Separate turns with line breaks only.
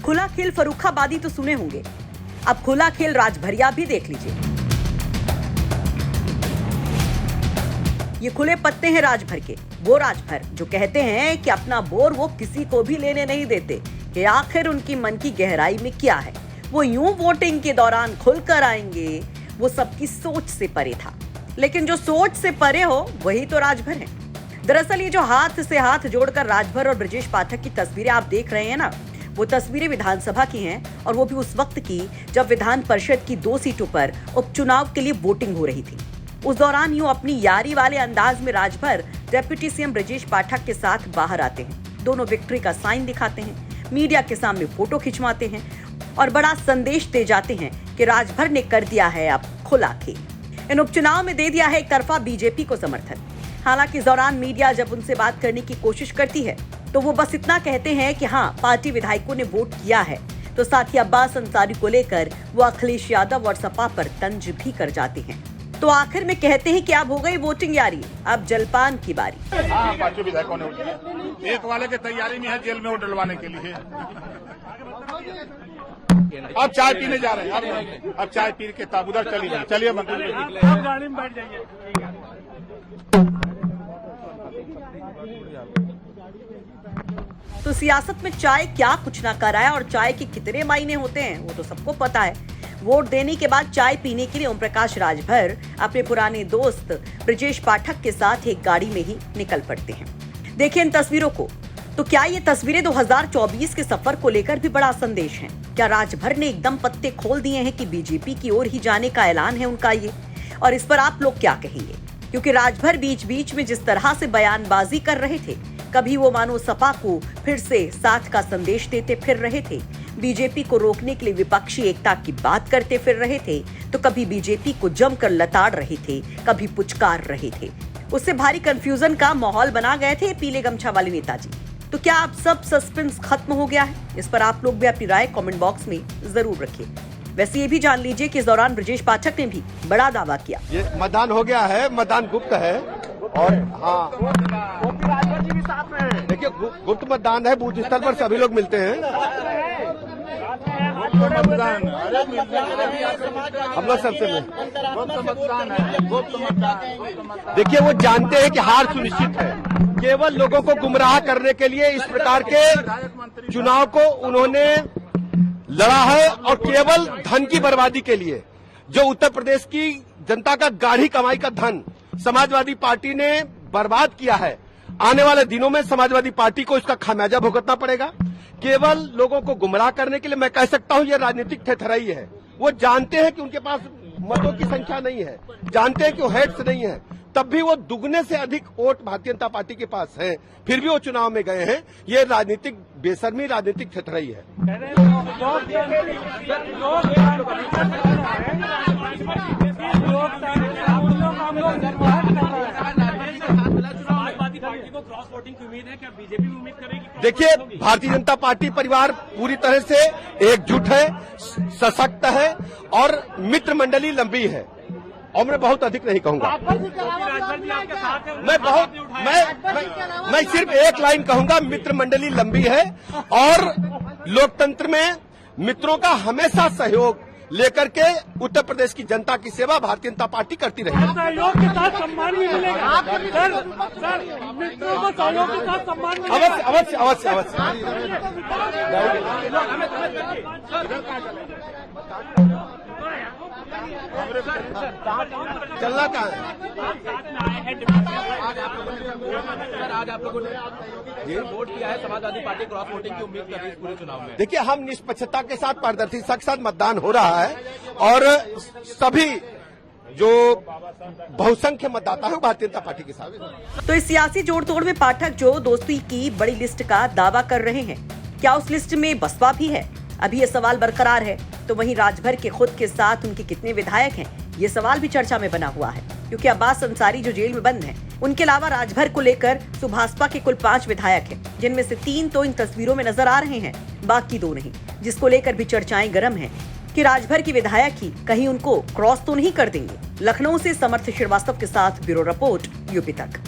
खुला खेल फर्रुखाबादी तो सुने होंगे, अब खुला खेल राजभरिया भी देख लीजिए। ये खुले पत्ते हैं राजभर के, वो राजभर जो कहते हैं कि अपना बोर वो किसी को भी लेने नहीं देते कि आखिर उनकी मन की गहराई में क्या है। वो यूं वोटिंग के दौरान खुलकर आएंगे, वो सबकी सोच से परे था। लेकिन जो सोच से परे हो वही तो राजभर है। दरअसल ये जो हाथ से हाथ जोड़कर राजभर और ब्रजेश पाठक की तस्वीरें आप देख रहे हैं ना, वो तस्वीरें विधानसभा की हैं और वो भी उस वक्त की जब विधान परिषद की 2 सीटों पर उपचुनाव के लिए वोटिंग हो रही थी। उस दौरान यूं अपनी यारी वाले अंदाज में राजभर डिप्टी सीएम ब्रजेश पाठक के साथ बाहर आते हैं। दोनों विक्ट्री का साइन दिखाते हैं, मीडिया के सामने फोटो खिंचवाते हैं और बड़ा संदेश दे जाते हैं कि राजभर ने कर दिया है अब खुला खेल। इन उपचुनाव में दे दिया है एक तरफा बीजेपी को समर्थन। हालांकि इस दौरान मीडिया जब उनसे बात करने की कोशिश करती है तो वो बस इतना कहते हैं कि हाँ, पार्टी विधायकों ने वोट किया है। तो साथ ही अब्बास अंसारी को लेकर वो अखिलेश यादव और सपा पर तंज भी कर जाते हैं। तो आखिर में कहते हैं कि अब हो गई वोटिंग यारी, अब जलपान की बारी।
हाँ, पार्टी विधायकों ने वोट एक वाले की तैयारी में है जेल में वो डलवाने के लिए। अब चाय पीने जा रहे हैं, अब चाय पी के तब उधर चलिए मंत्री
आप गाड़ी में बैठ जाइए।
तो सियासत में चाय क्या कुछ ना कराया और चाय के कितने मायने होते हैं वो तो सबको पता है। वोट देने के बाद चाय पीने के लिए ओम प्रकाश राजभर अपने पुराने दोस्त ब्रजेश पाठक के साथ एक गाड़ी में ही निकल पड़ते हैं। देखिए इन तस्वीरों को। तो क्या ये तस्वीरें 2024 के सफर को लेकर भी बड़ा संदेश है? क्या राजभर ने एकदम पत्ते खोल दिए हैं कि बीजेपी की ओर ही जाने का ऐलान है उनका ये? और इस पर आप लोग क्या कहेंगे? क्योंकि राजभर बीच बीच में जिस तरह से बयानबाजी कर रहे थे, कभी वो मानो सपा को फिर से साथ का संदेश देते फिर रहे थे, बीजेपी को रोकने के लिए विपक्षी एकता की बात करते फिर रहे थे, तो कभी बीजेपी को जमकर लताड़ रहे थे, कभी पुचकार रहे थे। उससे भारी कंफ्यूजन का माहौल बना गए थे पीले गमछा वाले नेताजी। तो क्या अब सब सस्पेंस खत्म हो गया है? इस पर आप लोग भी अपनी राय कमेंट बॉक्स में जरूर रखिए। वैसे ये भी जान लीजिए कि इस दौरान ब्रजेश पाठक ने भी बड़ा दावा किया।
ये मतदान हो गया है, मतदान गुप्त है और हाँ देखिए गुप्त मतदान है, बूथ स्तर पर सभी लोग मिलते हैं। हम लोग सबसे देखिए वो जानते हैं कि हार सुनिश्चित है, केवल लोगों को गुमराह करने के लिए इस प्रकार के चुनाव को उन्होंने लड़ा है और केवल धन की बर्बादी के लिए जो उत्तर प्रदेश की जनता का गाढ़ी कमाई का धन समाजवादी पार्टी ने बर्बाद किया है, आने वाले दिनों में समाजवादी पार्टी को इसका खामियाजा भुगतना पड़ेगा। केवल लोगों को गुमराह करने के लिए मैं कह सकता हूं ये राजनीतिक ठठराई है। वो जानते हैं कि उनके पास मतों की संख्या नहीं है, जानते हैं कि वो हेड्स नहीं है, तब भी वो दुगने से अधिक वोट भारतीय जनता पार्टी के पास है, फिर भी वो चुनाव में गए हैं। ये राजनीतिक बेशर्मी, राजनीतिक ठठराई है। देखिए भारतीय जनता पार्टी परिवार पूरी तरह से एकजुट है, सशक्त है और मित्र मंडली लंबी है। और मैं बहुत अधिक नहीं कहूंगा, मैं सिर्फ एक लाइन कहूंगा, मित्र मंडली लंबी है और लोकतंत्र में मित्रों का हमेशा सहयोग लेकर के उत्तर प्रदेश की जनता की सेवा भारतीय जनता पार्टी करती रहेगी।
सहयोग के साथ सम्मान भी मिलेगा सर, मित्रों को सहयोग के साथ सम्मान मिलेगा।
अवश्य चलना कहाँ है?
आज आप लोगों ने वोट किया है, समाजवादी पार्टी क्रॉस वोटिंग की उम्मीद कर रही है इस पूरे चुनाव में।
देखिए हम निष्पक्षता के साथ, पारदर्शिता के साथ मतदान हो रहा है और सभी जो बहुसंख्य मतदाता है भारतीय जनता पार्टी के साथ।
तो इस सियासी जोड़ तोड़ में पाठक जो दोस्ती की बड़ी लिस्ट का दावा कर रहे हैं, क्या उस लिस्ट में बसपा भी है? अभी ये सवाल बरकरार है। तो वहीं राजभर के खुद के साथ उनके कितने विधायक हैं, ये सवाल भी चर्चा में बना हुआ है। क्योंकि अब्बास अंसारी जो जेल में बंद हैं, उनके अलावा राजभर को लेकर सुभाषपा के कुल 5 विधायक हैं, जिनमें से 3 तो इन तस्वीरों में नजर आ रहे हैं, बाकी 2 नहीं। जिसको लेकर भी चर्चाएं गर्म हैं कि राजभर की विधायक ही कहीं उनको क्रॉस तो नहीं कर देंगे। लखनऊ से समर्थ श्रीवास्तव के साथ ब्यूरो रिपोर्ट, यूपी तक।